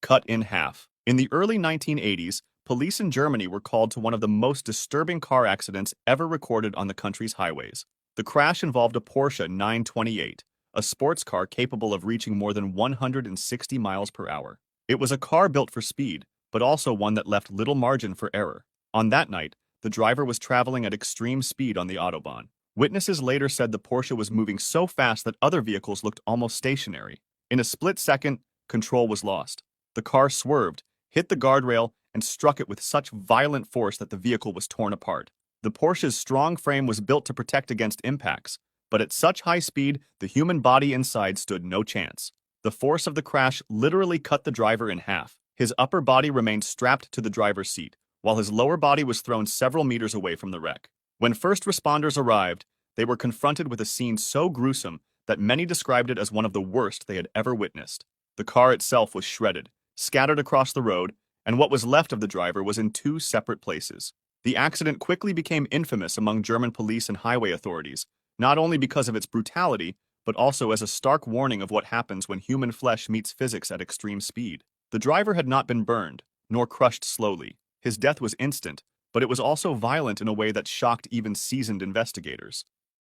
cut in half. In the early 1980s, police in Germany were called to one of the most disturbing car accidents ever recorded on the country's highways. The crash involved a Porsche 928, a sports car capable of reaching more than 160 miles per hour. It was a car built for speed, but also one that left little margin for error. On that night, the driver was traveling at extreme speed on the Autobahn. Witnesses later said the Porsche was moving so fast that other vehicles looked almost stationary. In a split second, control was lost. The car swerved, hit the guardrail, and struck it with such violent force that the vehicle was torn apart. The Porsche's strong frame was built to protect against impacts, but at such high speed, the human body inside stood no chance. The force of the crash literally cut the driver in half. His upper body remained strapped to the driver's seat, while his lower body was thrown several meters away from the wreck. When first responders arrived, they were confronted with a scene so gruesome that many described it as one of the worst they had ever witnessed. The car itself was shredded, scattered across the road, and what was left of the driver was in two separate places. The accident quickly became infamous among German police and highway authorities, not only because of its brutality, but also as a stark warning of what happens when human flesh meets physics at extreme speed. The driver had not been burned, nor crushed slowly. His death was instant, but it was also violent in a way that shocked even seasoned investigators.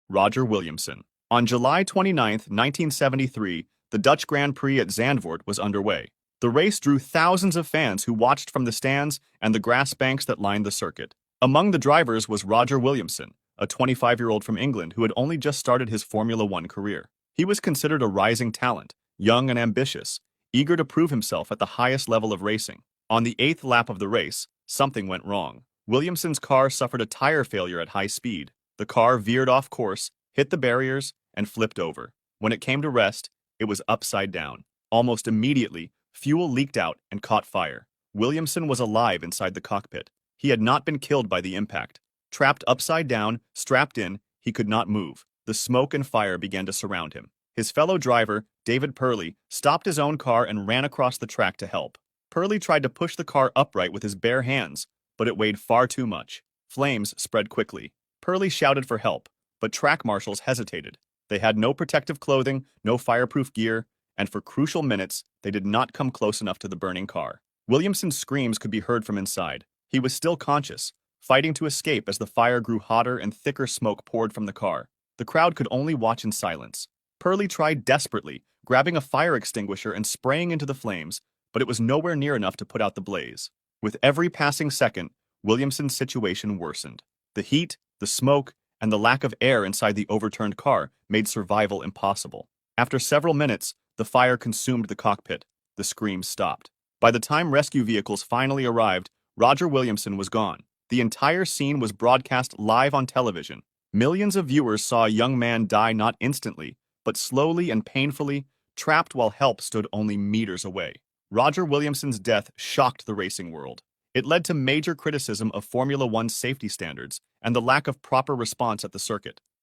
Roger Williamson. On July 29, 1973, the Dutch Grand Prix at Zandvoort was underway. The race drew thousands of fans who watched from the stands and the grass banks that lined the circuit. Among the drivers was Roger Williamson, a 25-year-old from England who had only just started his Formula One career. He was considered a rising talent, young and ambitious, eager to prove himself at the highest level of racing. On the 8th lap of the race, something went wrong. Williamson's car suffered a tire failure at high speed. The car veered off course, hit the barriers, and flipped over. When it came to rest, it was upside down. Almost immediately, fuel leaked out and caught fire. Williamson was alive inside the cockpit. He had not been killed by the impact. Trapped upside down, strapped in, he could not move. The smoke and fire began to surround him. His fellow driver, David Purley, stopped his own car and ran across the track to help. Purley tried to push the car upright with his bare hands, but it weighed far too much. Flames spread quickly. Purley shouted for help, but track marshals hesitated. They had no protective clothing, no fireproof gear, and for crucial minutes, they did not come close enough to the burning car. Williamson's screams could be heard from inside. He was still conscious, fighting to escape as the fire grew hotter and thicker smoke poured from the car. The crowd could only watch in silence. Purley tried desperately, grabbing a fire extinguisher and spraying into the flames, but it was nowhere near enough to put out the blaze. With every passing second, Williamson's situation worsened. The heat, the smoke, and the lack of air inside the overturned car made survival impossible. After several minutes, the fire consumed the cockpit. The screams stopped. By the time rescue vehicles finally arrived, Roger Williamson was gone. The entire scene was broadcast live on television. Millions of viewers saw a young man die not instantly, but slowly and painfully, trapped while help stood only meters away. Roger Williamson's death shocked the racing world. It led to major criticism of Formula One's safety standards and the lack of proper response at the circuit.